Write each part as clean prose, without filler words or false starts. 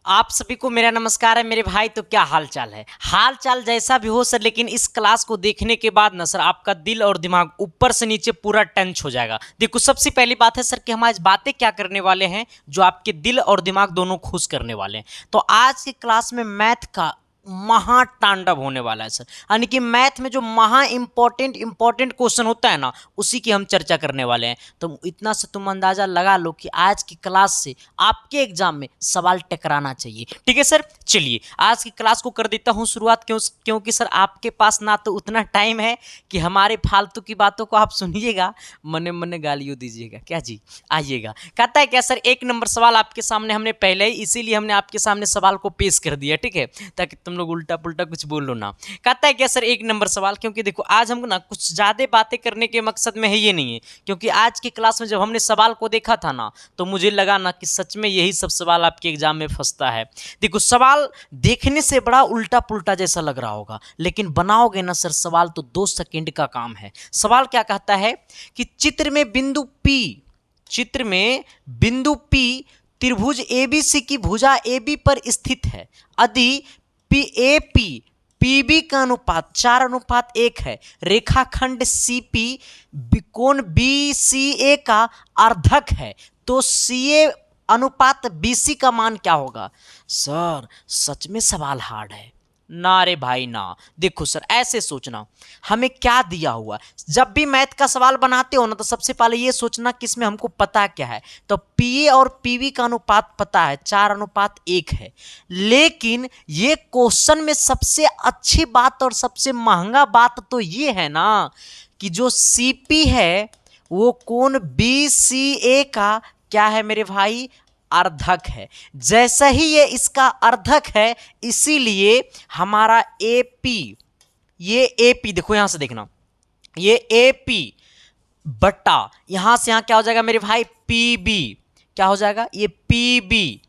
आप सभी को मेरा नमस्कार है मेरे भाई। तो क्या हाल चाल है? हाल चाल जैसा भी हो सर, लेकिन इस क्लास को देखने के बाद ना सर आपका दिल और दिमाग ऊपर से नीचे पूरा टंच हो जाएगा। देखो, सबसे पहली बात है सर कि हम आज बातें क्या करने वाले हैं जो आपके दिल और दिमाग दोनों खुश करने वाले हैं। तो आज की क्लास में मैथ का महातांडव होने वाला है सर, यानी कि मैथ में जो महा इंपॉर्टेंट क्वेश्चन होता है ना, उसी की हम चर्चा करने वाले हैं। तो इतना से तुम अंदाजा लगा लो कि आज की क्लास से आपके एग्जाम में सवाल टकराना चाहिए। ठीक है सर, चलिए आज की क्लास को कर देता हूं शुरुआत। क्योंकि सर आपके पास ना तो उतना टाइम है कि हमारे फालतू की बातों को आप सुनिएगा, मने मने गालियों दीजिएगा। क्या जी, आइएगा। कहता है क्या सर, 1 नंबर सवाल आपके सामने हमने पहले ही, इसीलिए हमने आपके सामने सवाल को पेश कर दिया। ठीक है, ताकि तुम लोग उल्टा पुल्टा कुछ बोल लो ना। कहता है क्या सर, 1 नंबर सवाल, क्योंकि देखो आज हमको ना कुछ ज्यादा बातें करने के मकसद में है ये नहीं है, क्योंकि आज की क्लास में जब हमने सवाल को देखा था ना, तो मुझे लगा ना कि सच में यही सब सवाल आपके एग्जाम में फंसता है। देखो, सवाल देखने से बड़ा उल्टा पुल्टा जैसा लग रहा होगा, लेकिन बनाओगे ना सर सवाल तो 2 सेकंड का काम है। सवाल क्या कहता है कि चित्र में बिंदु P त्रिभुज ABC की भुजा AB पर स्थित है। यदि PAP PB का अनुपात 4:1 है, रेखाखंड CP कोण BCA का अर्धक है, तो CA अनुपात BC का मान क्या होगा? सर सच में सवाल हार्ड है ना रे भाई ना। देखो सर, ऐसे सोचना, हमें क्या दिया हुआ, जब भी मैथ का सवाल बनाते हो ना तो सबसे पहले ये सोचना कि इसमें हमको पता क्या है। तो पीए और पीवी का अनुपात पता है, 4:1 है। लेकिन ये क्वेश्चन में सबसे अच्छी बात और सबसे महंगा बात तो ये है ना कि जो सीपी है वो कोण बीसीए का क्या है मेरे भाई? अर्धक है। जैसा ही ये इसका अर्धक है, इसीलिए हमारा एपी, ये एपी देखो यहां से देखना, ये एपी बट्टा यहां से यहां क्या हो जाएगा मेरे भाई? पीबी। क्या हो जाएगा? ये पीबी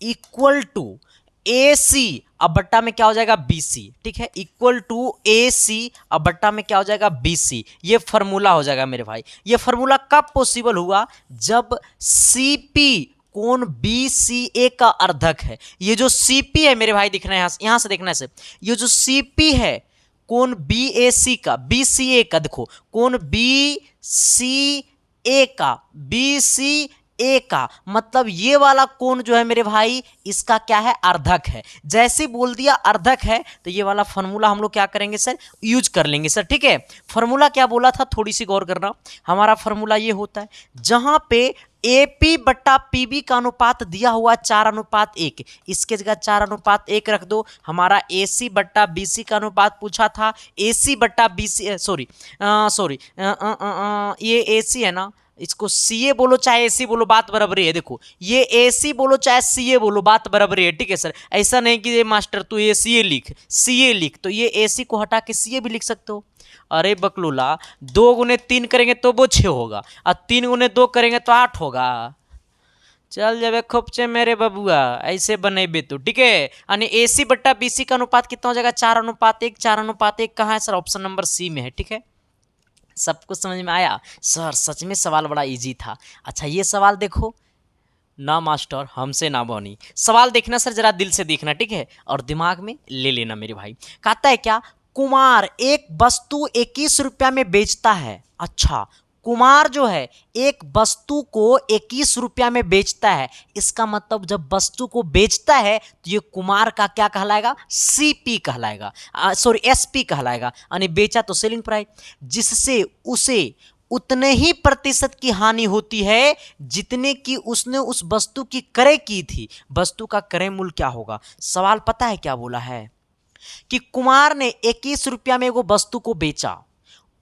इक्वल टू ए सी, अब बट्टा में क्या हो जाएगा? बीसी। ठीक है, इक्वल टू ए सी, अब बट्टा में क्या हो जाएगा? बीसी। ये फॉर्मूला हो जाएगा मेरे भाई। ये फॉर्मूला कब पॉसिबल हुआ? जब सीपी कोण बीसीए का अर्धक है। ये जो सीपी है मेरे भाई, दिखना है यहां से देखना है से, ये जो सीपी है कोण बीएसी का, बीसीए का, देखो कोण बीसीए का, बीसी ए का मतलब ये वाला कोण जो है मेरे भाई, इसका क्या है? अर्धक है। जैसे बोल दिया अर्धक है तो ये वाला फॉर्मूला हम लोग क्या करेंगे सर? यूज कर लेंगे सर। ठीक है, फॉर्मूला क्या बोला था, थोड़ी सी गौर करना। हमारा फॉर्मूला ये होता है, जहां पे AP बट्टा PB का अनुपात दिया हुआ 4:1, इसके जगह 4:1 रख दो। हमारा AC बट्टा BC का अनुपात पूछा था, AC बट्टा BC, सॉरी ये AC है ना, इसको CA बोलो चाहे AC बोलो, बात बराबरी है। देखो, ये AC बोलो चाहे CA बोलो, बात बराबरी है। ठीक है सर, ऐसा नहीं कि ये मास्टर तू ये CA लिख, CA लिख, तो ये AC को हटा के CA भी लिख सकते हो। अरे बकलूला, 2 × 3 करेंगे तो वो 6 होगा, और 3 × 2 करेंगे तो 8 होगा। चल जावे खोपचे मेरे बबुआ, ऐसे बनेबे तो। ठीक है, यानी AC बट्टा BC का अनुपात कितना हो जाएगा? 4:1। 4:1 कहाँ है सर? ऑप्शन नंबर C में है। ठीक है, सब कुछ समझ में आया? सर सच में सवाल बड़ा इजी था। अच्छा, ये सवाल देखो ना मास्टर, हमसे ना बनी। सवाल देखना सर, जरा दिल से देखना, ठीक है, और दिमाग में ले लेना मेरे भाई। कहता है क्या, कुमार एक वस्तु 21 रुपया में बेचता है। अच्छा, कुमार जो है एक वस्तु को 21 रुपया में बेचता है, इसका मतलब जब वस्तु को बेचता है तो ये कुमार का क्या कहलाएगा? सीपी कहलाएगा, सॉरी एसपी कहलाएगा, यानी बेचा तो सेलिंग प्राइस, जिससे उसे उतने ही प्रतिशत की हानि होती है जितने की उसने उस वस्तु की क्रय की थी। वस्तु का क्रय मूल्य क्या होगा? सवाल पता है क्या बोला है कि कुमार ने 21 रुपया में वो वस्तु को बेचा।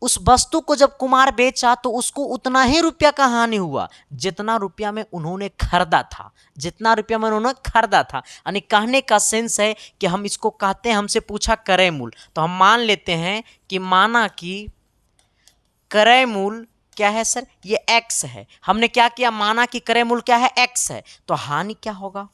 उस वस्तु को जब कुमार बेचा तो उसको उतना ही रुपया का हानि हुआ जितना रुपया में उन्होंने खरीदा था, जितना रुपया में उन्होंने खरीदा था। यानी कहने का सेंस है कि हम इसको कहते हैं, हमसे पूछा क्रय मूल्य, तो हम मान लेते हैं कि माना कि क्रय मूल्य क्या है सर? ये x है। हमने क्या किया? माना कि क्रय मूल्य क्या है? x है। तो हानि क्या होगा?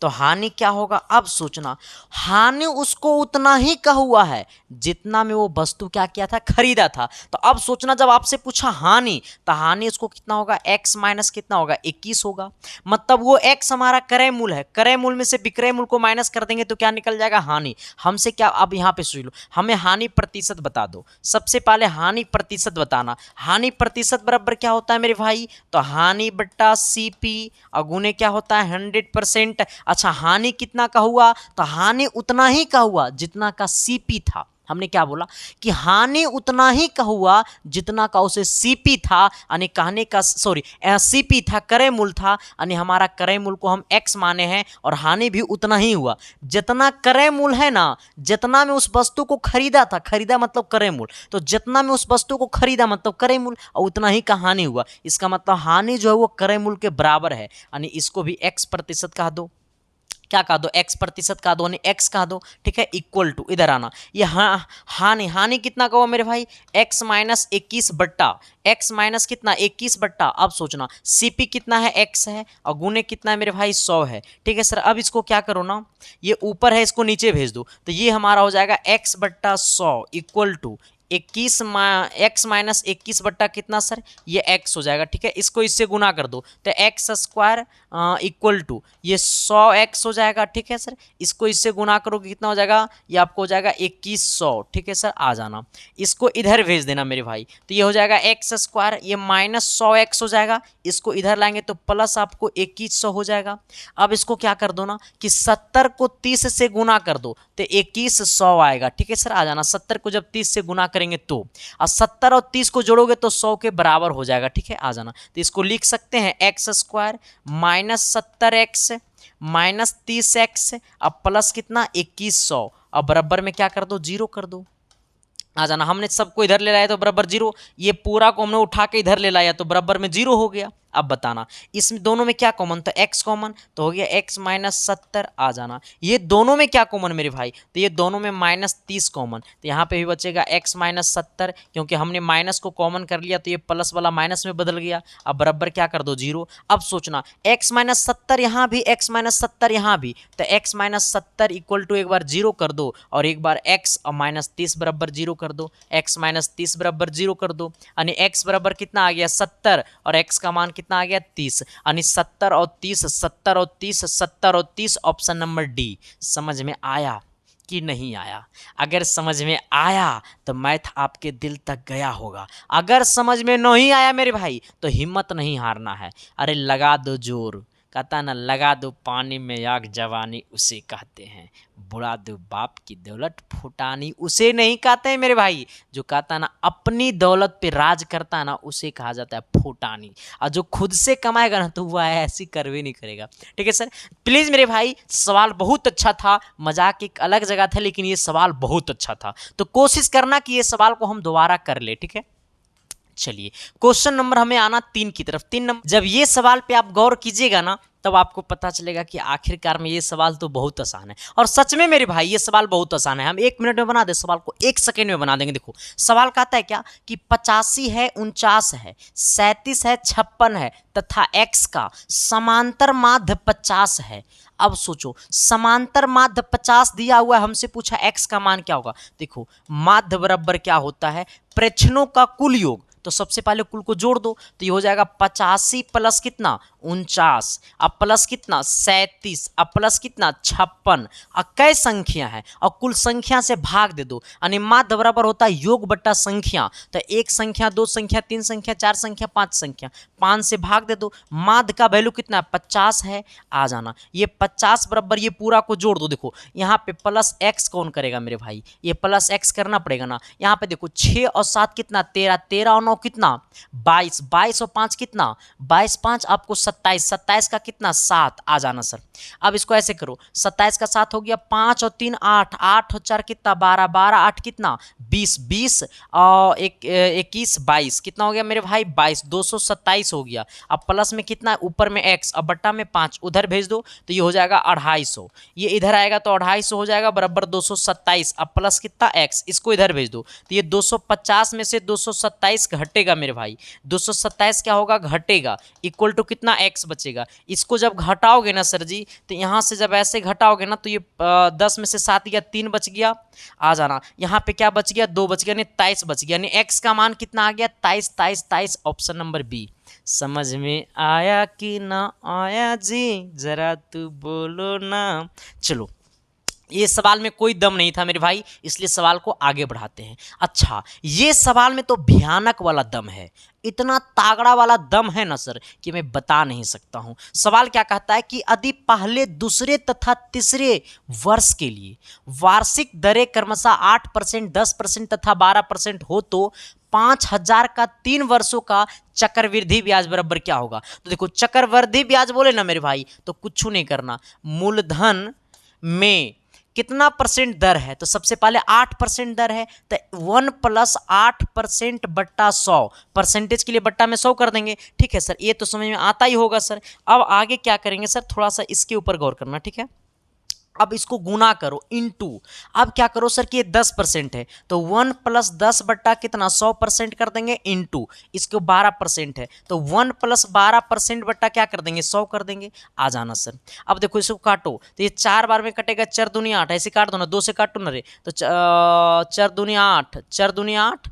तो हानि क्या होगा, अब सोचना, हानि उसको उतना ही का हुआ है जितना में वो वस्तु क्या किया था, खरीदा था। तो अब सोचना, जब आपसे पूछा हानि, तो हानि उसको कितना होगा, x माइनस कितना होगा, 21 होगा। मतलब वो x हमारा क्रय मूल है, क्रय मूल में से विक्रय मूल को माइनस कर देंगे तो क्या निकल जाएगा, हानि। हमसे क्या, अब यहाँ पे सोच लो, हमें हानि प्रतिशत बता दो। सबसे पहले हानि प्रतिशत बताना। हानि प्रतिशत बराबर क्या होता है मेरे भाई, तो हानि बट्टा CP और गुने क्या होता है, 100%। अच्छा, हानि कितना का हुआ, तो हानि उतना ही का हुआ जितना का CP था। हमने क्या बोला कि हानि उतना ही का हुआ जितना का उसे CP था, यानी कहने का, सॉरी, CP था, क्रय मूल था, यानी हमारा क्रय मूल को हम x माने हैं, और हानि भी उतना ही हुआ जितना क्रय मूल है ना, जितना में उस वस्तु को खरीदा था, खरीदा मतलब क्रय मूल, तो जितना में उस वस्तु को खरीदा मतलब क्रय मूल, और उतना ही का हानि हुआ। इसका मतलब हानि जो है वो क्रय मूल के बराबर है, यानी इसको भी x प्रतिशत कह दो। क्या कह दो, x प्रतिशत कह दो, यानी x कह दो, ठीक है, इक्वल टू, इधर आना, ये हानि कितना का हुआ मेरे भाई, x माइनस 21 बट्टा, x माइनस कितना 21 बट्टा, अब सोचना CP कितना है, x है, और गुने कितना है मेरे भाई, 100 है। ठीक है सर, अब इसको क्या करो ना, ये ऊपर है इसको नीचे भेज दो, तो ये हमारा हो जाएगा x बट्टा 100 इक्वल टू 21 x माइनस 21 बट्टा कितना सर, ये x हो जाएगा। ठीक है, इसको इससे गुना कर दो तो x स्क्वायर इक्वल टू ये 100x हो जाएगा। ठीक है सर, इसको इससे गुना करोगे कितना हो जाएगा, ये आपको हो जाएगा 2100। ठीक है सर, आ जाना, इसको इधर भेज देना मेरे भाई, तो ये हो जाएगा x स्क्वायर, ये माइनस 100x हो जाएगा, इसको इधर लाएंगे तो प्लस आपको 2100 हो जाएगा। अब इसको क्या कर दो ना कि 70 को 30 से गुना कर दो तो 2100 आएगा। ठीक है सर, आ जाना, 70 को जब 30 से गुना करेंगे तो, और 70 और 30 को जोड़ोगे तो 100 के बराबर हो जाएगा। ठीक है, आ जाना, तो इसको लिख सकते हैं x square minus 70x minus 30x अब प्लस कितना 2100, अब बराबर में क्या कर दो, 0 कर दो। आ जाना, हमने सबको इधर ले लाया तो बराबर 0, ये पूरा को हमने उठा के इधर ले लाया तो बराबर में 0 हो गया। अब बताना इसमें दोनों में क्या कॉमन, तो x कॉमन, तो हो गया x माइनस 70। आ जाना, ये दोनों में क्या कॉमन मेरे भाई, तो ये दोनों में माइनस 30 कॉमन, तो यहाँ पे भी बचेगा x माइनस 70, क्योंकि हमने माइनस को कॉमन कर लिया तो ये प्लस वाला माइनस में बदल गया। अब बराबर क्या कर दो, 0। अब सोचना x माइनस 70 यहाँ भी, x माइनस 70 यहाँ भी, तो x माइनस 70 इक्वल टू एक बार 0 कर दो और एक बार x और माइनस 30 बराबर 0 कर दो, x माइनस 30 बराबर 0 कर दो, यानी x बराबर कितना आ गया 70 और x का मान कितना आ गया 30, यानी 70 और 30, 70 और 30, 70 और 30, ऑप्शन नंबर डी। समझ में आया कि नहीं आया? अगर समझ में आया तो मैथ आपके दिल तक गया होगा, अगर समझ में नहीं आया मेरे भाई तो हिम्मत नहीं हारना है। अरे लगा दो जोर, कहता ना लगा दो पानी में आग जवानी उसे कहते हैं, बुड़ा दो बाप की दौलत फुटानी उसे नहीं कहते हैं मेरे भाई। जो कहता ना अपनी दौलत पे राज करता ना उसे कहा जाता है फुटानी, और जो खुद से कमाएगा ना तो वह ऐसी करवे नहीं करेगा। ठीक है सर, प्लीज़ मेरे भाई, सवाल बहुत अच्छा था, मजाक एक अलग जगह था लेकिन ये सवाल बहुत अच्छा था, तो कोशिश करना कि ये सवाल को हम दोबारा कर ले। ठीक है, चलिए क्वेश्चन नंबर हमें आना 3 की तरफ। 3 नंबर, जब ये सवाल पे आप गौर कीजिएगा ना तब आपको पता चलेगा कि आखिरकार में ये सवाल तो बहुत आसान है, और सच में मेरे भाई ये सवाल बहुत आसान है। हम 1 मिनट में बना दे सवाल को, 1 सेकेंड में बना देंगे। देखो सवाल कहता है क्या कि 85 है, 49 है, 37 है, 56 है तथा x का समांतर माध्य 50 है। अब सोचो समांतर माध्य 50 दिया हुआ है, हमसे पूछा x का मान क्या होगा। देखो माध्य बराबर क्या होता है, प्रेक्षणों का कुल योग, तो सबसे पहले कुल को जोड़ दो तो ये हो जाएगा 85 प्लस कितना 49, अब प्लस कितना 37, अब प्लस कितना 56, अब कई संख्या है और कुल संख्या से भाग दे दो, यानी माध्य बराबर होता है योग बट्टा संख्या। तो 1 संख्या 2 संख्या 3 संख्या 4 संख्या 5 संख्या, 5 से भाग दे दो, माध्य का वैल्यू कितना 50 है। आ जाना, ये 50 बराबर ये पूरा को जोड़ दो। देखो यहाँ पे प्लस x कौन करेगा मेरे भाई, ये प्लस x करना पड़ेगा ना। यहाँ पे देखो 6 और 7 कितना 13, 13 और 9 कितना 22, 22 और 5 कितना 22, 5 आपको 27, 27 का कितना 7। आ जाना सर, अब इसको ऐसे करो 27 का 7 हो गया, 5 और 3 8, 8 और 4 कितना 12, 12 8 कितना 20, 20 और 21 22 कितना हो गया मेरे भाई 22, 227 हो गया। अब प्लस में कितना ऊपर में x, अब बट्टा में 5 उधर भेज दो तो ये हो जाएगा 250, ये इधर आएगा तो 250 हो जाएगा बराबर 227, अब प्लस कितना x, इसको इधर भेज दो तो ये 250 में से 227 घटेगा मेरे भाई, 227 क्या होगा, घटेगा, इक्वल टू कितना, x बचेगा। इसको जब घटाओगे ना सर जी, तो यहाँ से जब ऐसे घटाओगे ना तो ये 10 में से 7 गया, 3 बच गया, आ जाना। यहाँ पे क्या बच गया, 2 बच गया, यानी 23 बच गया, यानी x का मान कितना आ गया, 23 23 23, ऑप्शन नंबर बी। समझ में आया कि ना आया जी, जरा तू बोलो ना। चलो, ये सवाल में कोई दम नहीं था मेरे भाई, इसलिए सवाल को आगे बढ़ाते हैं। अच्छा, ये सवाल में तो भयानक वाला दम है, इतना तागड़ा वाला दम है ना सर कि मैं बता नहीं सकता हूं। सवाल क्या कहता है कि यदि पहले, दूसरे तथा तीसरे वर्ष के लिए वार्षिक दरें क्रमशः 8%, 10% तथा 12% हो तो 5,000 का 3 वर्षों का चक्रवृद्धि ब्याज बराबर क्या होगा। तो देखो, चक्रवृद्धि ब्याज बोले ना मेरे भाई, तो कुछ नहीं करना, मूलधन में कितना परसेंट दर है, तो सबसे पहले 8% दर है, तो 1 + 8% बट्टा 100, परसेंटेज के लिए बट्टा में 100 कर देंगे। ठीक है सर, ये तो समझ में आता ही होगा सर। अब आगे क्या करेंगे सर, थोड़ा सा इसके ऊपर गौर करना, ठीक है। अब इसको गुना करो इनटू, अब क्या करो सर कि ये 10% है, तो 1 + 10 बट्टा कितना, 100% कर देंगे, इनटू इसको 12% है, तो 1 + 12% बट्टा क्या कर देंगे, 100 कर देंगे। आ जाना सर। अब देखो इसको काटो, तो ये 4 बार में कटेगा, 4 दूनी 8, ऐसे काट दो ना, 2 से काटो ना रे, तो 4 दूनी 8, 4 दूनी 8,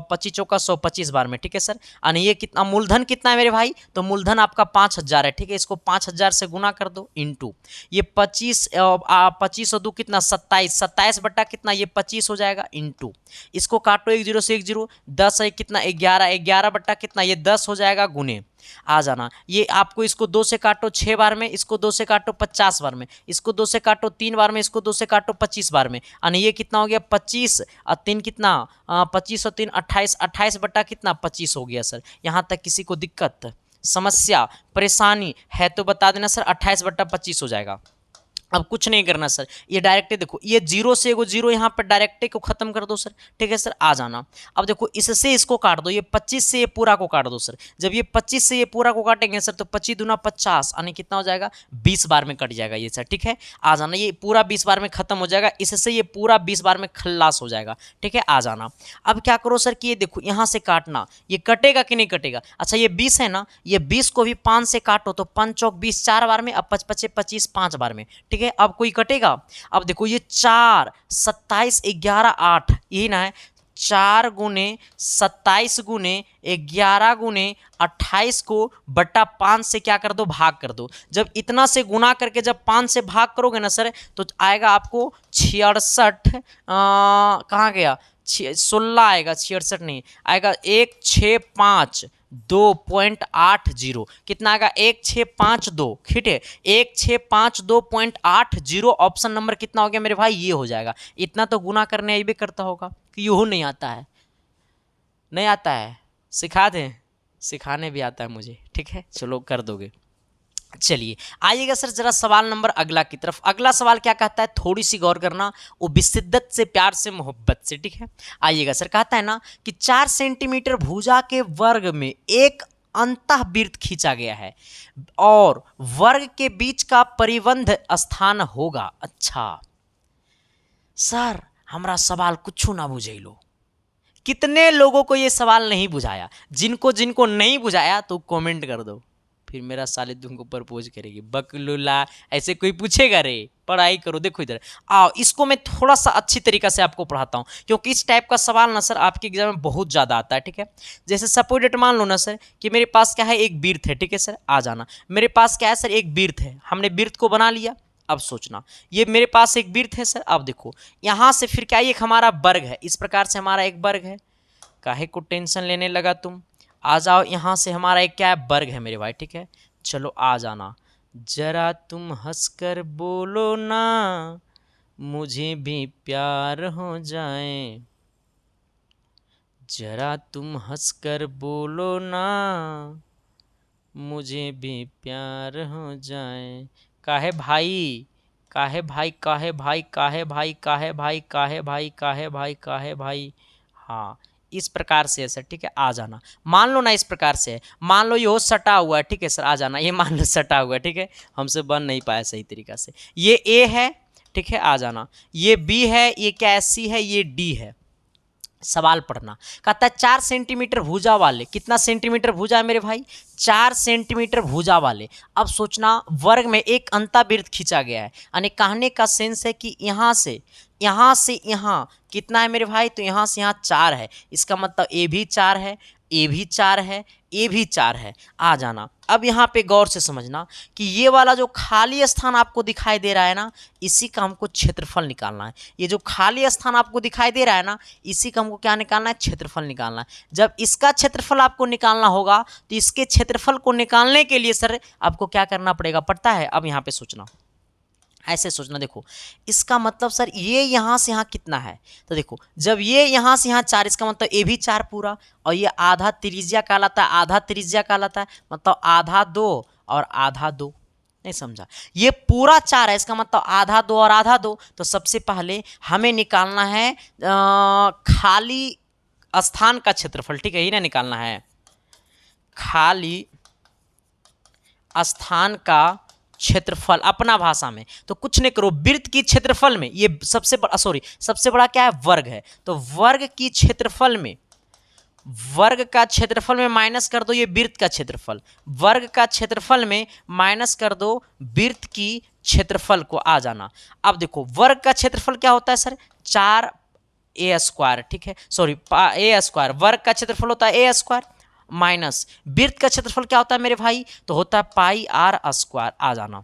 25 चौका 100, 25 बार में। ठीक है सर। यानी ये कितना, मूलधन कितना है मेरे भाई, तो मूलधन आपका 5,000 है। ठीक है, इसको 5,000 से गुना कर दो, इनटू ये 25 और 2 कितना, 27, 27 बट्टा कितना, ये 25 हो जाएगा, इनटू इसको काटो, 1 0 से 1 0, 10 है कितना, 11, 11 बट्टा कितना, ये 10 हो जाएगा, गुने। आ जाना, ये आपको इसको 2 से काटो 6 बार में, इसको 2 से काटो 50 बार में, इसको 2 से काटो 3 बार में, इसको 2 से काटो 25 बार में। यानी ये कितना हो गया, 25 और 3 कितना, 25 और 3 28, 28 बट्टा कितना, 25 हो गया सर। यहाँ तक किसी को दिक्कत, समस्या, परेशानी है तो बता देना सर, 28 बट्टा 25 हो जाएगा। अब कुछ नहीं करना सर, ये डायरेक्ट देखो, ये 0 से एगो 0 यहाँ पर डायरेक्ट को खत्म कर दो सर। ठीक है सर, आ जाना। अब देखो, इससे इसको काट दो, ये 25 से ये पूरा को काट दो सर। जब ये 25 से ये पूरा को काटेंगे सर, तो 25 दूना 50, यानी कितना हो जाएगा, 20 बार में कट जाएगा ये सर। ठीक है, आ जाना, ये पूरा 20 बार में खत्म हो जाएगा, इससे ये पूरा 20 बार में खल्लास हो जाएगा। ठीक है, आ जाना। अब क्या करो सर कि ये देखो, यहाँ से काटना, ये कटेगा कि नहीं कटेगा। अच्छा, ये 20 है ना, ये 20 को भी 5 से काटो, तो 5 चौक 20, 4 बार में, अब 5 5 25, 5 बार में। ठीक है, अब कोई कटेगा। अब देखो, ये 4 27 11 8, यही ना है, 4 गुने 27 गुने 11 गुने 28 को बट्टा 5 से क्या कर दो, भाग कर दो। जब इतना से गुना करके जब 5 से भाग करोगे ना सर, तो आएगा आपको 66, कहाँ गया, 16 आएगा, 66 नहीं आएगा, 165 2.80, कितना आएगा, 1652। ठीक है, 1652.80, ऑप्शन नंबर कितना हो गया मेरे भाई, ये हो जाएगा। इतना तो गुना करने ये भी करता होगा कि यूं नहीं आता है, नहीं आता है, सिखा दें, सिखाने भी आता है मुझे। ठीक है, चलो कर दोगे। चलिए आइएगा सर जरा सवाल नंबर अगला की तरफ। अगला सवाल क्या कहता है, थोड़ी सी गौर करना, वो भी शिद्दत से, प्यार से, मोहब्बत से। ठीक है, आइएगा सर। कहता है ना कि 4 सेंटीमीटर भुजा के वर्ग में एक अंतःवृत्त खींचा गया है और वर्ग के बीच का परिबंध स्थान होगा। अच्छा सर, हमारा सवाल कुछ ना बुझे लो। कितने लोगों को ये सवाल नहीं बुझाया, जिनको जिनको नहीं बुझाया तो कमेंट कर दो, फिर मेरा साले तुमको प्रपोज करेगी, बकलूला ऐसे कोई पूछेगा रे। पढ़ाई करो। देखो इधर आओ, इसको मैं थोड़ा सा अच्छी तरीका से आपको पढ़ाता हूँ, क्योंकि इस टाइप का सवाल ना सर आपके एग्जाम में बहुत ज़्यादा आता है। ठीक है, जैसे सपोज डेट मान लो ना सर कि मेरे पास क्या है, एक वृत्त है। ठीक है सर, आ जाना। मेरे पास क्या है सर, एक वृत्त है, हमने वृत्त को बना लिया। अब सोचना, ये मेरे पास एक वृत्त है सर। अब देखो यहाँ से फिर क्या, एक हमारा वर्ग है, इस प्रकार से हमारा एक वर्ग है। काहे को टेंशन लेने लगा तुम, आ जाओ। यहाँ से हमारा एक क्या है, वर्ग है मेरे भाई। ठीक है, चलो आ जाना। जरा तुम हंसकर बोलो ना, मुझे भी प्यार हो जाए। जरा तुम हंसकर बोलो ना, मुझे भी प्यार हो जाए। काहे भाई, काहे भाई, काहे भाई, काहे भाई, काहे भाई, काहे भाई, काहे भाई, काहे भाई। हाँ, इस प्रकार से है सर। ठीक है, आ जाना। मान लो ना इस प्रकार से है, मान लो ये हो सटा हुआ है। ठीक है सर, आ जाना। ये मान लो सटा हुआ है। ठीक है, हमसे बन नहीं पाया सही तरीका से। ये ए है। ठीक है, आ जाना। ये बी है, ये क्या है, सी है, ये डी है। सवाल पढ़ना। कहता है 4 सेंटीमीटर भुजा वाले, कितना सेंटीमीटर भुजा है मेरे भाई, 4 सेंटीमीटर भुजा वाले। अब सोचना वर्ग में एक अंतावृत्त खींचा गया है, यानी कहने का सेंस है कि यहाँ से यहाँ कितना है मेरे भाई, तो यहाँ से यहाँ 4 है। इसका मतलब ए भी 4 है, ए भी 4 है, ए भी 4 है। आ जाना अब यहाँ पे गौर से समझना कि ये वाला जो खाली स्थान आपको दिखाई दे रहा है ना, इसी का हमको क्षेत्रफल निकालना है। ये जो खाली स्थान आपको दिखाई दे रहा है ना, इसी का हमको क्या निकालना है, क्षेत्रफल निकालना है। जब इसका क्षेत्रफल आपको निकालना होगा तो इसके क्षेत्रफल को निकालने के लिए सर आपको क्या करना पड़ेगा पड़ता है। अब यहाँ पे सोचना, ऐसे सोचना, देखो इसका मतलब सर ये यहाँ से यहाँ कितना है, तो देखो जब ये यहाँ से यहाँ 4, इसका मतलब ये भी 4 पूरा, और ये आधा त्रिज्या कहलाता है, आधा त्रिज्या कहलाता है, मतलब आधा 2 और आधा 2। नहीं समझा, ये पूरा 4 है, इसका मतलब आधा 2 और आधा 2। तो सबसे पहले हमें निकालना है खाली स्थान का क्षेत्रफल, ठीक है, ही ना निकालना है, खाली स्थान का क्षेत्रफल अपना भाषा में। तो कुछ नहीं करो, वृत्त की क्षेत्रफल में ये सबसे बड़ा क्या है, वर्ग है। तो वर्ग की क्षेत्रफल में, वर्ग का क्षेत्रफल में माइनस कर दो ये वृत्त का क्षेत्रफल, वर्ग का क्षेत्रफल में माइनस कर दो वृत्त की क्षेत्रफल को। आ जाना अब देखो वर्ग का क्षेत्रफल क्या होता है सर, 4a², ठीक है, a²। वर्ग का क्षेत्रफल होता है a² माइनस वृत्त का क्षेत्रफल क्या होता है मेरे भाई, तो होता है πr²। आ जाना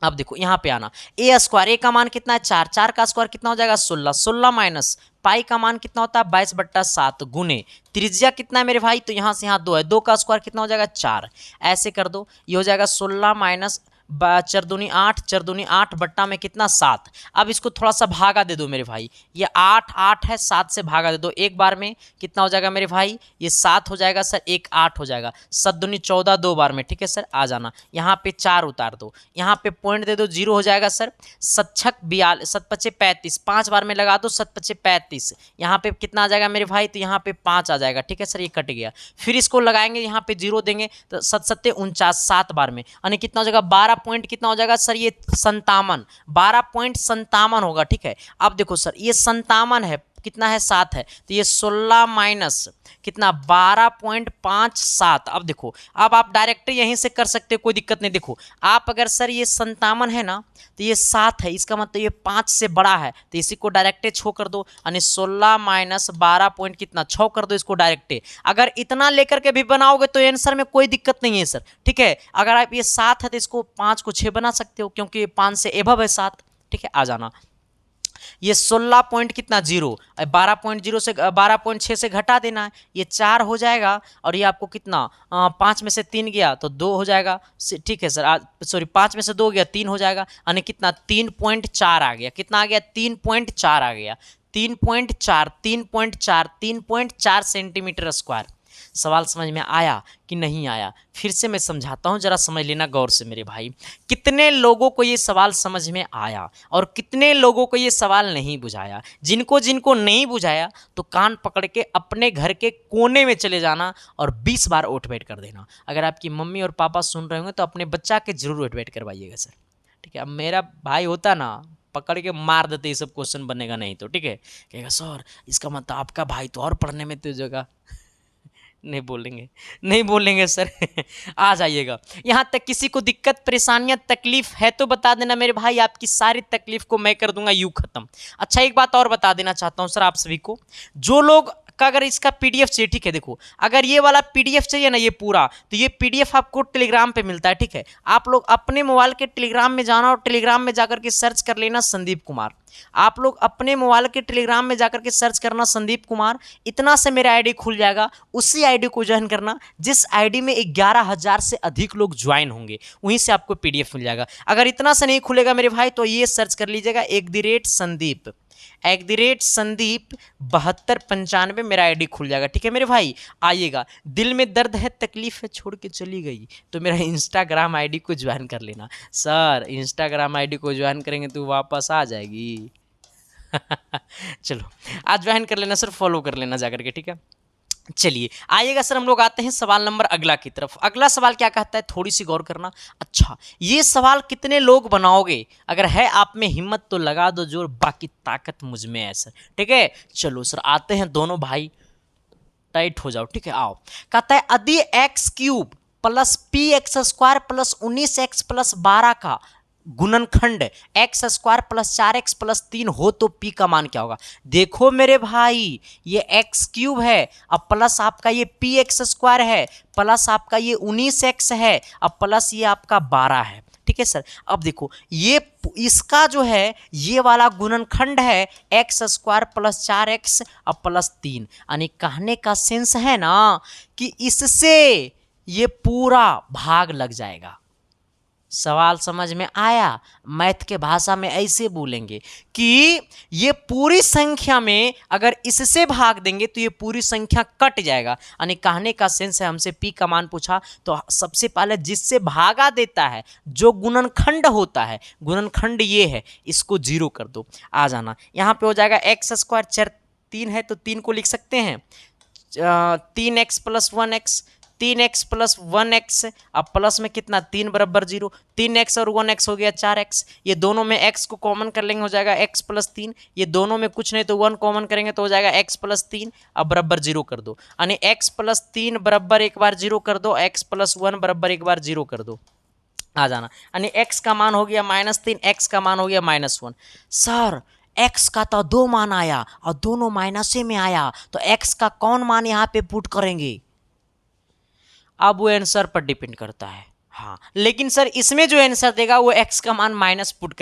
अब देखो यहाँ पे आना, a², ए का मान कितना है 4, 4 का स्क्वायर कितना हो जाएगा 16, 16 माइनस पाई का मान कितना होता है 22/7 गुने त्रिज्या कितना है मेरे भाई, तो यहाँ से यहाँ 2 है, 2 का स्क्वायर कितना हो जाएगा 4। ऐसे कर दो, ये हो जाएगा 16 माइनस 4 दूनी 8, 4 दूनी 8 बट्टा में कितना 7। अब इसको थोड़ा सा भागा दे दो मेरे भाई, ये 8 8 है, 7 से भागा दे दो एक बार में, कितना हो जाएगा मेरे भाई, ये 7 हो जाएगा सर, 1 8 हो जाएगा, 7 दूनी 14 2 बार में, ठीक है सर। आ जाना यहाँ पे 4 उतार दो, यहाँ पे पॉइंट दे दो, 0 हो जाएगा सर। 7 42, 7 5 35, 5 बार में लगा दो, 7 5 35, यहाँ पे कितना आ जाएगा मेरे भाई, तो यहाँ पे 5 आ जाएगा, ठीक है सर, ये कट गया। फिर इसको लगाएंगे, यहाँ पे 0 देंगे, तो 7 7 49, 7 बार में, यानी कितना हो जाएगा 12 पॉइंट कितना हो जाएगा सर, ये 57, 12.57 होगा, ठीक है। अब देखो सर ये 57 है, कितना है 7 है, तो ये 16 माइनस कितना 12.57। अब देखो, अब आप डायरेक्ट यहीं से कर सकते हो, कोई दिक्कत नहीं। देखो आप अगर सर ये 57 है ना, तो ये 7 है, इसका मतलब ये 5 से बड़ा है, तो इसी को डायरेक्टे 6 कर दो, यानी 16 माइनस 12 पॉइंट कितना 6 कर दो इसको डायरेक्टे। अगर इतना लेकर के भी बनाओगे तो आंसर में कोई दिक्कत नहीं है सर, ठीक है। अगर आप ये 7 है तो इसको 5 को 6 बना सकते हो, क्योंकि 5 से एबव है 7, ठीक है। आ जाना ये 16 पॉइंट कितना 0, 12.0 से 12.6 से घटा देना है, ये 4 हो जाएगा, और ये आपको कितना 5 में से 3 गया तो 2 हो जाएगा, ठीक है सर। 5 में से 2 गया 3 हो जाएगा, यानी कितना 3.4 आ गया, कितना आ गया 3.4 आ गया, 3.4 सेंटीमीटर स्क्वायर। सवाल समझ में आया कि नहीं आया, फिर से मैं समझाता हूं, जरा समझ लेना गौर से मेरे भाई। कितने लोगों को ये सवाल समझ में आया और कितने लोगों को ये सवाल नहीं बुझाया। जिनको जिनको नहीं बुझाया तो कान पकड़ के अपने घर के कोने में चले जाना और 20 बार ओट वेट कर देना। अगर आपकी मम्मी और पापा सुन रहे होंगे तो अपने बच्चा के जरूर ओट वेट करवाइएगा सर, ठीक है। अब मेरा भाई होता ना, पकड़ के मार देते, ये सब क्वेश्चन बनेगा नहीं तो, ठीक है। कहेगा सर इसका मतलब आपका भाई तो और पढ़ने में तेज होगा। नहीं बोलेंगे सर। आ जाइएगा। यहाँ तक किसी को दिक्कत परेशानियाँ तकलीफ है तो बता देना मेरे भाई, आपकी सारी तकलीफ को मैं कर दूंगा यूँ खत्म। अच्छा एक बात और बता देना चाहता हूँ सर आप सभी को, जो लोग का अगर इसका पीडीएफ चाहिए, ठीक है, देखो अगर ये वाला पीडीएफ चाहिए ना ये पूरा, तो ये पीडीएफ आपको टेलीग्राम पे मिलता है, ठीक है। आप लोग अपने मोबाइल के टेलीग्राम में जाना और टेलीग्राम में जाकर के सर्च कर लेना संदीप कुमार। आप लोग अपने मोबाइल के टेलीग्राम में जाकर के सर्च करना संदीप कुमार, इतना से मेरा आईडी खुल जाएगा। उसी आईडी को ज्वाइन करना जिस आईडी में 11,000 से अधिक लोग ज्वाइन होंगे, वहीं से आपको पीडीएफ मिल जाएगा। अगर इतना से नहीं खुलेगा मेरे भाई तो ये सर्च कर लीजिएगा @संदीप 7295 मेरा आईडी खुल जाएगा, ठीक है मेरे भाई। आइएगा, दिल में दर्द है तकलीफ है छोड़ के चली गई तो मेरा इंस्टाग्राम आईडी को ज्वाइन कर लेना सर। इंस्टाग्राम आईडी को ज्वाइन करेंगे तो वापस आ जाएगी। चलो आज ज्वाइन कर लेना सर, फॉलो कर लेना जाकर के, ठीक है। चलिए आइएगा सर, हम लोग आते हैं सवाल नंबर अगला की तरफ। अगला सवाल क्या कहता है, थोड़ी सी गौर करना। अच्छा, ये सवाल कितने लोग बनाओगे? अगर है आप में हिम्मत तो लगा दो जोर, बाकी ताकत मुझ में है सर। ठीक है, चलो सर आते हैं, दोनों भाई टाइट हो जाओ। ठीक है, आओ। कहता है यदि x cube plus p x square plus 19x plus 12 का गुणनखंड x square plus 4x plus 3 हो तो पी का मान क्या होगा? देखो मेरे भाई, ये एक्स क्यूब है, अब प्लस आपका ये पी एक्स स्क्वायर है, प्लस आपका ये 19x है, अब प्लस ये आपका 12 है। ठीक है सर, अब देखो ये इसका जो है ये वाला गुणनखंड है एक्स स्क्वायर प्लस 4x अब प्लस 3, यानी कहने का सेंस है ना कि इससे ये पूरा भाग लग जाएगा। सवाल समझ में आया? मैथ के भाषा में ऐसे बोलेंगे कि ये पूरी संख्या में अगर इससे भाग देंगे तो ये पूरी संख्या कट जाएगा, यानी कहने का सेंस है। हमसे पी का मान पूछा तो सबसे पहले जिससे भागा देता है, जो गुणनखंड होता है, गुणनखंड ये है, इसको 0 कर दो। आ जाना, यहाँ पे हो जाएगा एक्स स्क्वायर, 4 3 है तो 3 को लिख सकते हैं 3x plus 1x, 3x plus 1x, अब प्लस में कितना 3 बराबर 0, 3x और 1x हो गया 4x, ये दोनों में x को कॉमन कर लेंगे हो जाएगा x प्लस 3, ये दोनों में कुछ नहीं तो 1 कॉमन करेंगे तो हो जाएगा x प्लस 3, अब बराबर 0 कर दो, यानी x प्लस 3 बराबर एक बार 0 कर दो, x प्लस 1 बराबर एक बार 0 कर दो। आ जाना, यानी x का मान हो गया -3, x का मान हो गया -1। सर x का तो 2 मान आया और दोनों माइनसे में आया, तो x का कौन मान यहाँ पे पुट करेंगे? अब वो आंसर पर डिपेंड करता है। हाँ, लेकिन सर इसमें जो आंसर देगा वो x का मान -1 पुट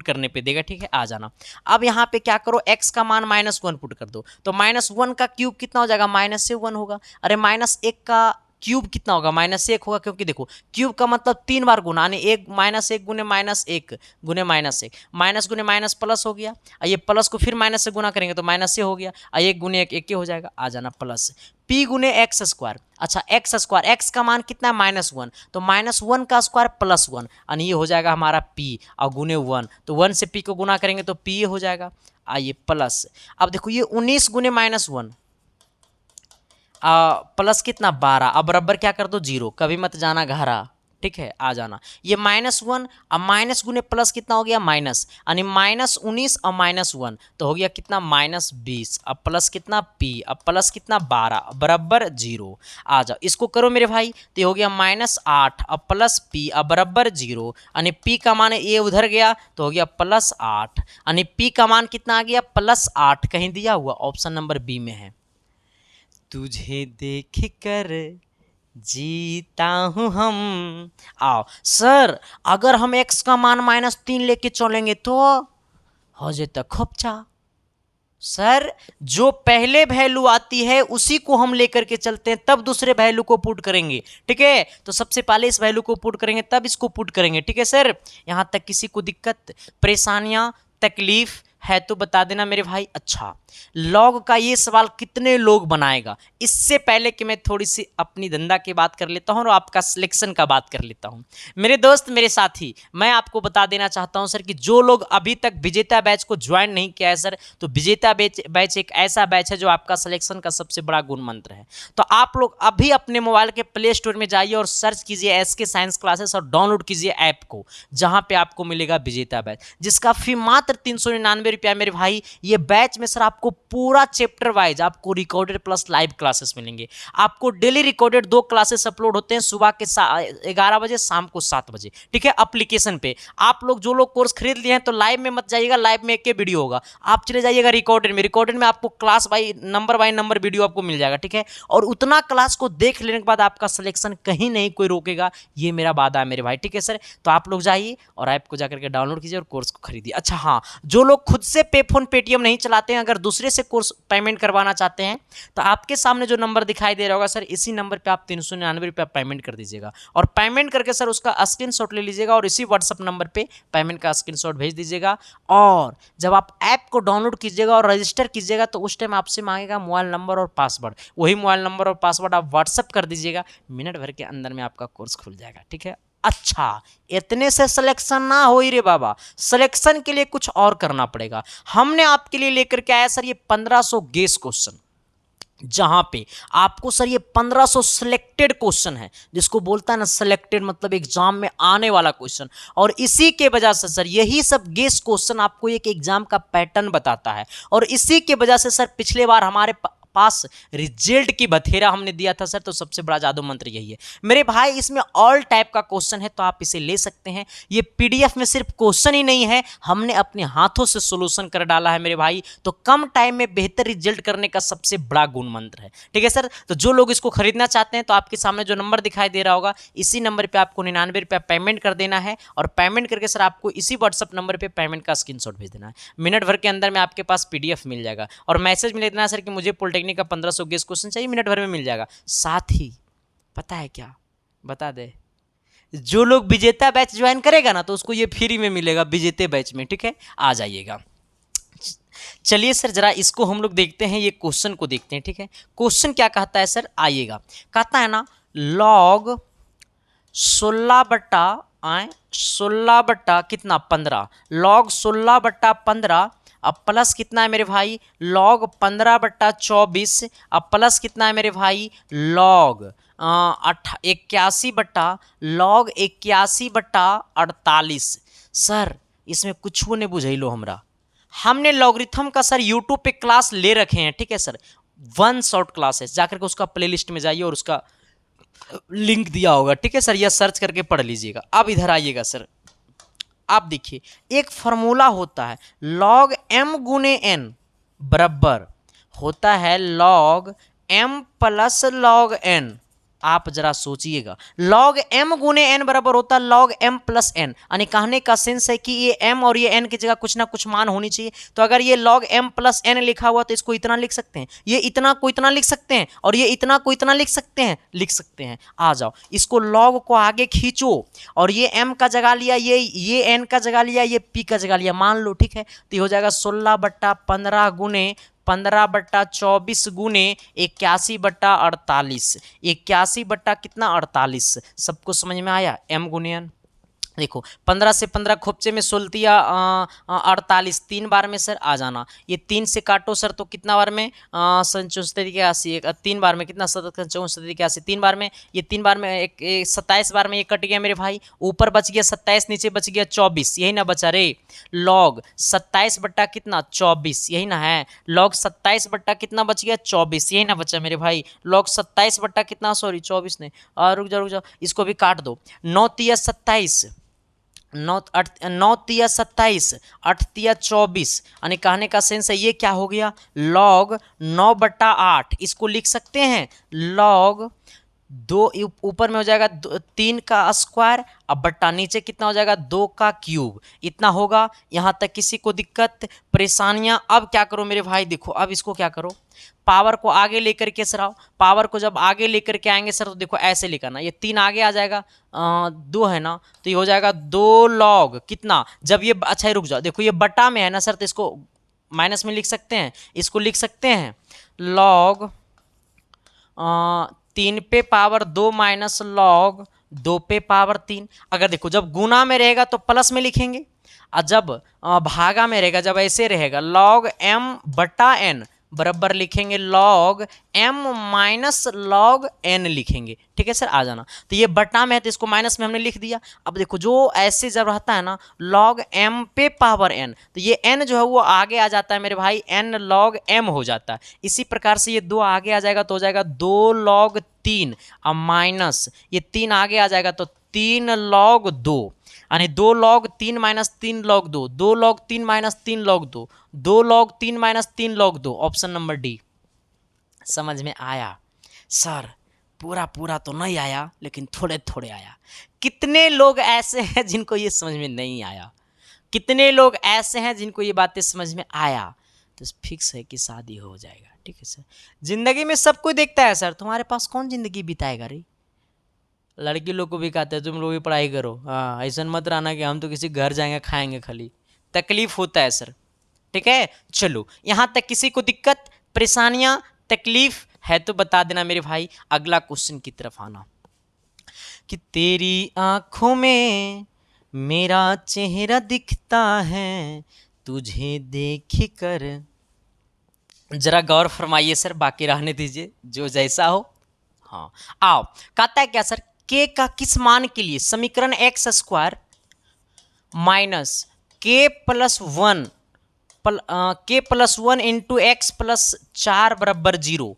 करने पे देगा। ठीक है, आ जाना। अब यहाँ पे क्या करो, x का मान -1 पुट कर दो, तो -1 का क्यूब कितना हो जाएगा? -1 होगा। अरे -1 का क्यूब कितना होगा? -1 होगा, क्योंकि देखो क्यूब का मतलब 3 बार गुना, यानी -1 गुने -1 गुने -1, माइनस गुने माइनस प्लस हो गया, और ये प्लस को फिर माइनस से गुना करेंगे तो माइनस से हो गया, और 1 गुने 1 1 हो जाएगा। आ जाना, प्लस p गुने एक्स स्क्वायर। अच्छा, एक्स स्क्वायर, एक्स का मान कितना है? -1, तो -1 का स्क्वायर +1, यानी ये हो जाएगा हमारा p, और गुने 1, तो 1 से p को गुना करेंगे तो p हो जाएगा। आइए प्लस, अब देखो ये 19 गुने -1 प्लस कितना 12, अब बराबर क्या कर दो 0, कभी मत जाना घरा। ठीक है, आ जाना, ये -1 अब माइनस गुने प्लस कितना हो गया माइनस, यानी -19 और -1 तो हो गया कितना -20, अब प्लस कितना p, अब प्लस कितना 12 बराबर 0। आ जाओ, इसको करो मेरे भाई, तो हो गया -8 अब प्लस p अब बराबर 0, यानी p का मान ये उधर गया तो हो गया +8, यानी p का मान कितना आ गया +8, कहीं दिया हुआ ऑप्शन नंबर बी में है। तुझे देख कर जीता हूं हम। आओ सर, अगर हम x का मान -3 लेके चलेंगे तो हो जाता खपचा। सर जो पहले वैल्यू आती है उसी को हम लेकर के चलते हैं, तब दूसरे वैल्यू को पुट करेंगे। ठीक है, तो सबसे पहले इस वैल्यू को पुट करेंगे तब इसको पुट करेंगे। ठीक है सर, यहां तक किसी को दिक्कत परेशानियां तकलीफ है तो बता देना मेरे भाई। अच्छा, लॉग का ये सवाल कितने लोग बनाएगा? इससे पहले कि मैं थोड़ी सी अपनी धंधा की बात कर लेता हूं और आपका सिलेक्शन का बात कर लेता हूं, मेरे दोस्त मेरे साथी, मैं आपको बता देना चाहता हूं सर कि जो लोग अभी तक विजेता बैच को ज्वाइन नहीं किया है सर, तो विजेता बैच एक ऐसा बैच है जो आपका सिलेक्शन का सबसे बड़ा गुण मंत्र है। तो आप लोग अभी अपने मोबाइल के प्ले स्टोर में जाइए और सर्च कीजिए SK साइंस क्लासेस और डाउनलोड कीजिए ऐप को, जहां पे आपको मिलेगा विजेता बैच, जिसका फी मात्र 399 रुपया मेरे भाई। ये बैच में सर आपको पूरा चैप्टर वाइज आपको रिकॉर्डेड प्लस लाइव क्लासेस मिलेंगे। आपको डेली रिकॉर्डेड 2 क्लासेस अपलोड होते हैं, सुबह के 11 बजे, शाम को 7 बजे। ठीक है, एप्लीकेशन पे आप लोग जो लोग कोर्स खरीद लिए हैं तो लाइव में मत जाइएगा, लाइव में एक के वीडियो होगा, आप चले जाइएगा रिकॉर्डेड में। रिकॉर्डेड में आपको क्लास बाई नंबर वीडियो आपको मिल जाएगा। ठीक है, और उतना क्लास को देख लेने के बाद आपका सिलेक्शन कहीं नहीं कोई रोकेगा, ये मेरा वादा है मेरे भाई। ठीक है सर, तो आप लोग जाइए और ऐप को जाकर के डाउनलोड कीजिए और कोर्स को खरीदिए। अच्छा हाँ, जो लोग खुद से पे फोन पेटीएम नहीं चलाते हैं, अगर दूसरे से कोर्स पेमेंट करवाना चाहते हैं तो आपके सामने जो नंबर दिखाई दे रहा होगा सर, इसी नंबर पे आप 399 रुपया पेमेंट कर दीजिएगा, और पेमेंट करके सर उसका स्क्रीनशॉट ले लीजिएगा और इसी व्हाट्सएप नंबर पे पेमेंट का स्क्रीनशॉट भेज दीजिएगा। और जब आप ऐप को डाउनलोड कीजिएगा और रजिस्टर कीजिएगा तो उस टाइम आपसे मांगेगा मोबाइल नंबर और पासवर्ड, वही मोबाइल नंबर और पासवर्ड आप व्हाट्सएप कर दीजिएगा, मिनट भर के अंदर में आपका कोर्स खुल जाएगा। ठीक है, अच्छा इतने से सिलेक्शन ना हो ही रे बाबा, सिलेक्शन के लिए कुछ और करना पड़ेगा। हमने आपके लिए लेकर के आया सर ये 1500 गेस क्वेश्चन। जहां पे आपको सर ये 1500 सिलेक्टेड क्वेश्चन है, जिसको बोलता है ना सिलेक्टेड, मतलब एग्जाम में आने वाला क्वेश्चन। और इसी के वजह से सर यही सब गेस क्वेश्चन आपको एक एग्जाम का पैटर्न बताता है। और इसी के वजह से सर पिछले बार हमारे पास रिजल्ट की बथेरा हमने दिया था सर, तो सबसे बड़ा जादू मंत्र यही है मेरे भाई। इसमें ऑल टाइप का क्वेश्चन है, तो आप इसे ले सकते हैं। ये पीडीएफ में सिर्फ क्वेश्चन ही नहीं है, हमने अपने हाथों से सॉल्यूशन कर डाला है मेरे भाई। तो कम टाइम में बेहतर रिजल्ट करने का सबसे बड़ा गुण मंत्र है, ठीक है सर। तो जो लोग इसको खरीदना चाहते हैं, तो आपके सामने जो नंबर दिखाई दे रहा होगा, इसी नंबर पर आपको 99 रुपया पेमेंट कर देना है। और पेमेंट करके सर आपको इसी व्हाट्सअप नंबर पर पेमेंट का स्क्रीनशॉट भेज देना है। मिनट भर के अंदर में आपके पास पीडीएफ मिल जाएगा। और मैसेज में देना है सर कि मुझे पॉलिटेक्निक का 1500 गेस क्वेश्चन चाहिए, मिनट भर में मिल जाएगा। साथ ही पता है क्या, बता दे, जो लोग विजेता बैच ज्वाइन करेगा ना, तो उसको ये फ्री में मिलेगा विजेता बैच में, ठीक है। आ जाइएगा। चलिए सर जरा इसको हम लोग देखते हैं, ये क्वेश्चन को देखते हैं, ठीक है। क्वेश्चन क्या कहता है सर, आइएगा। कहता है ना log 16 बट्टा कितना 15, log 16/15। अब प्लस कितना है मेरे भाई, log 15/24। अब प्लस कितना है मेरे भाई, log 81/48। सर इसमें कुछ नहीं बुझैलो हमरा। हमने लॉगरिथम का सर यूट्यूब पे क्लास ले रखे हैं, ठीक है सर। 1 शॉर्ट क्लास है, जाकर के उसका प्लेलिस्ट में जाइए और उसका लिंक दिया होगा, ठीक है सर। यह सर्च करके पढ़ लीजिएगा। अब इधर आइएगा सर, आप देखिए एक फॉर्मूला होता है, log m गुने n बराबर होता है log m plus log n। आप जरा सोचिएगा, log m गुने n बराबर होता है log m प्लस n। यानी कहने का सेंस है कि ये m और ये n की जगह कुछ ना कुछ मान होनी चाहिए। तो अगर ये log m प्लस n लिखा हुआ, तो इसको इतना लिख सकते हैं, ये इतना को इतना लिख सकते हैं, और ये इतना को इतना लिख सकते हैं। आ जाओ, इसको log को आगे खींचो, और ये m का जगह लिया, ये n का जगह लिया, ये p का जगह लिया, मान लो, ठीक है। तो ये हो जाएगा 16/15 गुने 15/24 गुने 81/48। 81 बट्टा कितना 48। सबको समझ में आया, m गुने n। देखो 15 से 15 खोपचे में 16 48, 3 बार में सर आ जाना। ये 3 से काटो सर, तो कितना बार में 64 3 बार में कितना 64 3 बार में, ये 3 बार में 27 बार में ये कट गया मेरे भाई। ऊपर बच गया 27, नीचे बच गया 24, यही ना बचा रे। log 27 बट्टा कितना 24, यही ना है। log 27 बट्टा कितना बच गया 24, यही ना बचा मेरे भाई। log 27 बट्टा कितना, सॉरी 24 नहीं, रुक जाओ, इसको भी काट दो। 9 तिया 27, 9 तिया 27, 8 तिया 24। यानी कहने का सेंस है ये क्या हो गया, log 9/8। इसको लिख सकते हैं log 2, ऊपर में हो जाएगा 3 का स्क्वायर, अब बट्टा नीचे कितना हो जाएगा 2 का क्यूब। इतना होगा। यहाँ तक किसी को दिक्कत परेशानियाँ? अब क्या करो मेरे भाई, देखो अब इसको क्या करो, पावर को आगे लेकर के सर आओ। पावर को जब आगे लेकर के आएंगे सर, तो देखो ऐसे लिखना, ये 3 आगे आ जाएगा, 2 है ना, तो ये हो जाएगा 2 log कितना, जब ये, अच्छा रुक जाओ, देखो ये बटा में है ना सर, तो इसको माइनस में लिख सकते हैं। इसको लिख सकते हैं log 3 पे पावर 2 माइनस log 2 पे पावर 3। अगर देखो जब गुना में रहेगा तो प्लस में लिखेंगे, और जब भागा में रहेगा, जब ऐसे रहेगा log m बटा n बराबर लिखेंगे log m minus log n लिखेंगे, ठीक है सर। आ जाना, तो ये बटा में है तो इसको माइनस में हमने लिख दिया। अब देखो जो ऐसे जब रहता है ना log m पे पावर n, तो ये n जो है वो आगे आ जाता है मेरे भाई, n log m हो जाता है। इसी प्रकार से ये 2 आगे आ जाएगा, तो हो जाएगा 2 log 3, अब माइनस ये 3 आगे आ जाएगा, तो 3 log 2, यानी 2 log 3 minus 3 log 2, 2 log 3 minus 3 log 2, 2 log 3 minus 3 log 2। Option number D. समझ में आया सर? पूरा पूरा तो नहीं आया, लेकिन थोड़े थोड़े आया। कितने लोग ऐसे हैं जिनको ये समझ में नहीं आया? कितने लोग ऐसे हैं जिनको ये बातें समझ में आया? तो फिक्स है कि शादी हो जाएगा, ठीक है सर। जिंदगी में सब कोई देखता है सर, तुम्हारे पास कौन जिंदगी बिताएगा रे? लड़की लोग को भी कहते हैं तुम लोग भी पढ़ाई करो, हाँ, ऐसा मत रहना कि हम तो किसी घर जाएंगे खाएंगे खाली, तकलीफ होता है सर, ठीक है। चलो यहाँ तक किसी को दिक्कत परेशानियाँ तकलीफ है तो बता देना मेरे भाई। अगला क्वेश्चन की तरफ आना, कि तेरी आंखों में मेरा चेहरा दिखता है तुझे देख कर। जरा गौर फरमाइए सर, बाकी रहने दीजिए जो जैसा हो। हाँ, आओ, कहता है क्या सर, के का किस मान के लिए समीकरण एक्स स्क्वायर माइनस के प्लस वन के plus one into x plus 4 बराबर 0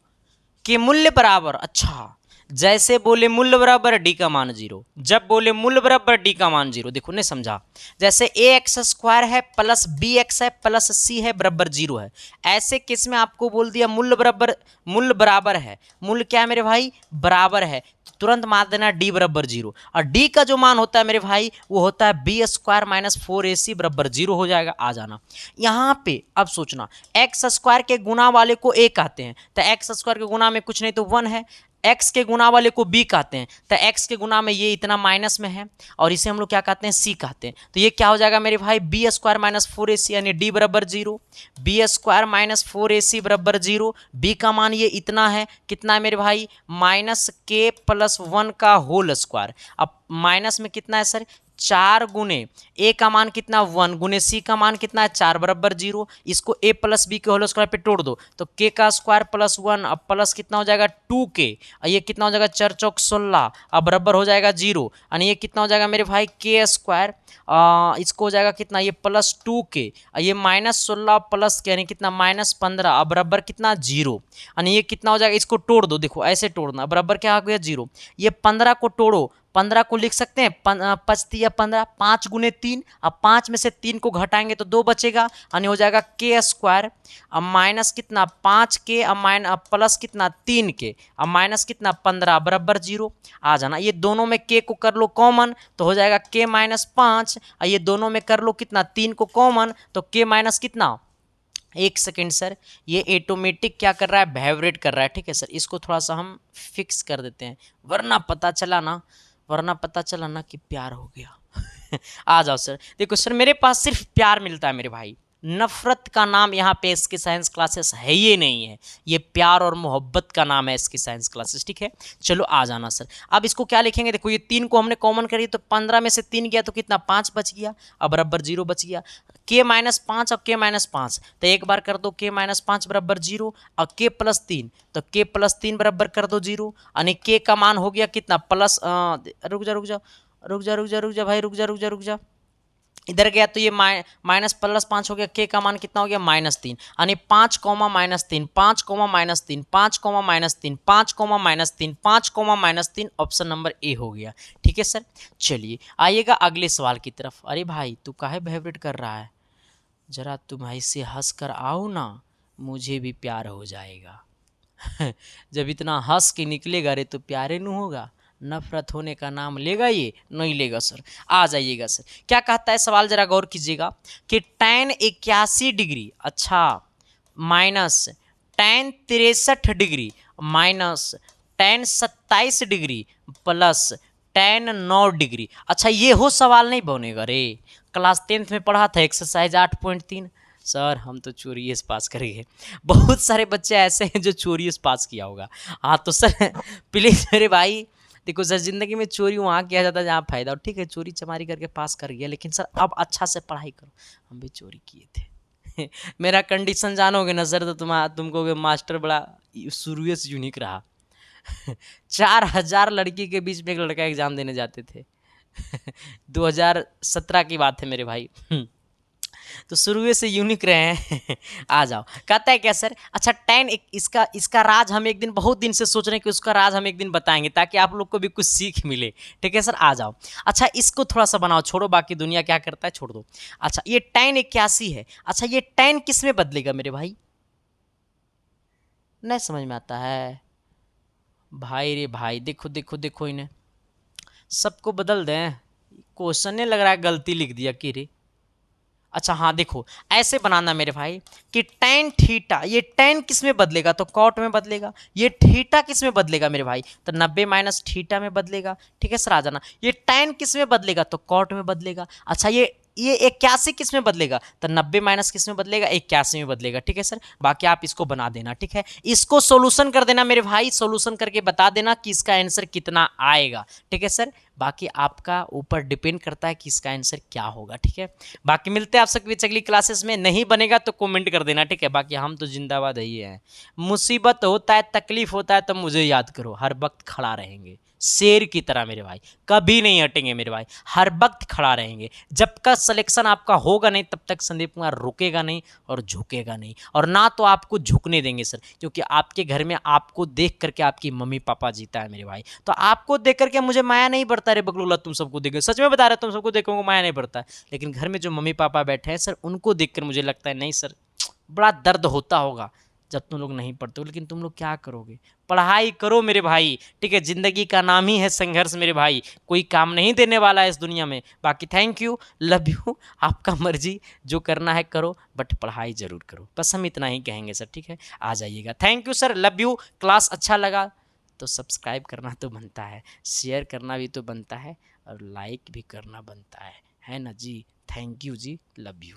के मूल्य बराबर, अच्छा जैसे बोले मूल्य बराबर डी का मान 0, जब बोले मूल्य बराबर डी का मान 0, देखो नहीं समझा, जैसे ए एक्स स्क्वायर है प्लस बी एक्स है प्लस सी है बराबर 0 है, ऐसे केस में आपको बोल दिया मूल्य बराबर है, मूल्य क्या है मेरे भाई, बराबर है, तुरंत मान देना डी बराबर 0, और डी का जो मान होता है मेरे भाई वो होता है बी स्क्वायर माइनस 4ac बराबर 0 हो जाएगा। आ जाना यहाँ पे, अब सोचना एक्स स्क्वायर के गुना वाले को ए कहते हैं, तो एक्स स्क्वायर के गुना में कुछ नहीं तो 1 है, एक्स के गुना वाले को बी कहते हैं, तो एक्स के गुना में ये इतना माइनस में है, और इसे हम लोग क्या कहते हैं, सी कहते हैं, तो ये क्या हो जाएगा मेरे भाई, बी स्क्वायर माइनस 4ac यानी डी बराबर 0, बी स्क्वायर माइनस 4ac बराबर 0, बी का मान ये इतना है, कितना है मेरे भाई, माइनस के प्लस 1 का होल स्क्वायर, अब माइनस में कितना है सर, 4 गुने ए का मान कितना 1 गुने सी का मान कितना है 4 बराबर 0, इसको ए प्लस बी के होल स्क्वायर पे तोड़ दो तो के का स्क्वायर प्लस 1, अब प्लस कितना हो जाएगा 2k, और ये कितना हो जाएगा 4 चौक 16, अब बराबर हो जाएगा 0, और ये कितना हो जाएगा मेरे भाई के स्क्वायर, इसको हो जाएगा कितना, ये प्लस 2k, ये माइनस 16 प्लस यानी कितना माइनस 15, अब बराबर कितना 0, और ये कितना हो जाएगा, इसको तोड़ दो, देखो ऐसे तोड़ना, बराबर क्या आ गया 0, ये 15 को तोड़ो, 15 को लिख सकते हैं 5 15, 5 गुने 3, अब 5 में से 3 को घटाएंगे तो 2 बचेगा, यानी हो जाएगा के स्क्वायर, अब माइनस कितना 5k, अब प्लस कितना 3k, अब माइनस कितना 15 बराबर 0। आ जाना, ये दोनों में के को कर लो कॉमन तो हो जाएगा के माइनस 5, और ये दोनों में कर लो कितना 3 को कॉमन तो के माइनस कितना, एक सेकेंड सर, ये ऑटोमेटिक क्या कर रहा है, वाइब्रेट कर रहा है, ठीक है सर, इसको थोड़ा सा हम फिक्स कर देते हैं, वरना पता चला ना कि प्यार हो गया। आ जाओ सर, देखो सर मेरे पास सिर्फ प्यार मिलता है मेरे भाई, नफरत का नाम यहाँ पे इसकी साइंस क्लासेस है ये नहीं है, ये प्यार और मोहब्बत का नाम है इसकी साइंस क्लासेस, ठीक है। चलो आ जाना सर, अब इसको क्या लिखेंगे, देखो ये 3 को हमने कॉमन करी तो 15 में से 3 गया तो कितना 5 बच गया, अब बराबर 0 बच गया, के माइनस 5 और के माइनस 5, तो एक बार कर दो के माइनस 5 बराबर 0, और के प्लस 3 तो के प्लस 3 बराबर कर दो 0, यानी के का मान हो गया कितना प्लस, रुक जा भाई, रुक जा, इधर गया तो ये माइनस प्लस 5 हो गया, के का मान कितना हो गया -3, यानी 5 comma -3 5 comma -3 5 comma -3 5 comma -3 5 comma -3, option number A हो गया, ठीक है सर। चलिए आइएगा अगले सवाल की तरफ। अरे भाई तू काहे वाइब्रेट कर रहा है, जरा तुम ऐसे हंस कर आओ ना, मुझे भी प्यार हो जाएगा। जब इतना हंस के निकलेगा रे तो प्यारे नहीं होगा, नफरत होने का नाम लेगा ये नहीं लेगा सर। आ जाइएगा सर, क्या कहता है सवाल, जरा गौर कीजिएगा कि tan 81 डिग्री, अच्छा minus tan 63 degree minus tan 27 degree plus tan 9 degree, अच्छा ये हो सवाल नहीं बनेगा रे, क्लास 10th में पढ़ा था एक्सरसाइज 8.3, सर हम तो चोरी से पास करेंगे, बहुत सारे बच्चे ऐसे हैं जो चोरी से पास किया होगा। हाँ तो सर प्लीज़ मेरे भाई देखो सर, ज़िंदगी में चोरी वहाँ किया जाता है जहाँ फ़ायदा हो, ठीक है चोरी चमारी करके पास कर गया, लेकिन सर अब अच्छा से पढ़ाई करो, हम भी चोरी किए थे। मेरा कंडीशन जानोगे ना सर, तो तुमको मास्टर बड़ा शुरू से यूनिक रहा। 4000 लड़की के बीच में एक लड़का एग्ज़ाम देने जाते थे। 2017 की बात है मेरे भाई। तो शुरू से यूनिक रहे हैं। आ जाओ, कहता है क्या सर, अच्छा tan इसका राज हम एक दिन, बहुत दिन से सोच रहे हैं कि उसका राज हम एक दिन बताएंगे ताकि आप लोग को भी कुछ सीख मिले, ठीक है सर। आ जाओ, अच्छा इसको थोड़ा सा बनाओ, छोड़ो बाकी दुनिया क्या करता है छोड़ दो। अच्छा ये tan 81 है, अच्छा ये tan किस में बदलेगा मेरे भाई, नहीं समझ में आता है भाई रे भाई, देखो देखो देखो इन्हें सबको बदल दें, क्वेश्चन नहीं लग रहा है गलती लिख दिया कि रे। अच्छा हाँ देखो ऐसे बनाना मेरे भाई कि tan थीटा, ये tan किस में बदलेगा तो कॉट में बदलेगा, ये थीटा किस में बदलेगा मेरे भाई तो 90 माइनस थीटा में बदलेगा, ठीक है सर। आ जाना, ये tan किस में बदलेगा तो कॉट में बदलेगा। अच्छा ये ये 81 किस में बदलेगा, तो 90 माइनस किस में बदलेगा, 81 में बदलेगा। ठीक है सर, बाकी आप इसको बना देना। ठीक है, इसको सोल्यूशन कर देना मेरे भाई, सोल्यूशन करके बता देना कि इसका आंसर कितना आएगा। ठीक है सर, बाकी आपका ऊपर डिपेंड करता है कि इसका आंसर क्या होगा। ठीक है, बाकी मिलते हैं आप सबकी अगली क्लासेस में, नहीं बनेगा तो कमेंट कर देना। ठीक है, बाकी हम तो जिंदाबाद ही हैं। मुसीबत होता है, तकलीफ होता है, तो मुझे याद करो, हर वक्त खड़ा रहेंगे शेर की तरह मेरे भाई, कभी नहीं हटेंगे मेरे भाई, हर वक्त खड़ा रहेंगे। जब का सिलेक्शन आपका होगा नहीं तब तक संदीप कुमार रुकेगा नहीं और झुकेगा नहीं, और ना तो आपको झुकने देंगे सर, क्योंकि आपके घर में आपको देख करके आपकी मम्मी पापा जीता है मेरे भाई। तो आपको देख करके मुझे माया नहीं पड़ता रे बगलूला, तुम सबको देख, सच में बता रहे तुम सबको देखोगे माया नहीं पड़ता है, लेकिन घर में जो मम्मी पापा बैठे हैं सर, उनको देखकर मुझे लगता है नहीं सर, बड़ा दर्द होता होगा जब तुम लोग नहीं पढ़ते हो, लेकिन तुम लोग क्या करोगे, पढ़ाई करो मेरे भाई। ठीक है, जिंदगी का नाम ही है संघर्ष मेरे भाई, कोई काम नहीं देने वाला है इस दुनिया में। बाकी थैंक यू, लव यू, आपका मर्जी, जो करना है करो, बट पढ़ाई जरूर करो, बस हम इतना ही कहेंगे सर। ठीक है, आ जाइएगा, thank you sir, love you. Class अच्छा लगा तो सब्सक्राइब करना तो बनता है, शेयर करना भी तो बनता है, और लाइक भी करना बनता है ना जी। थैंक यू जी, लव यू।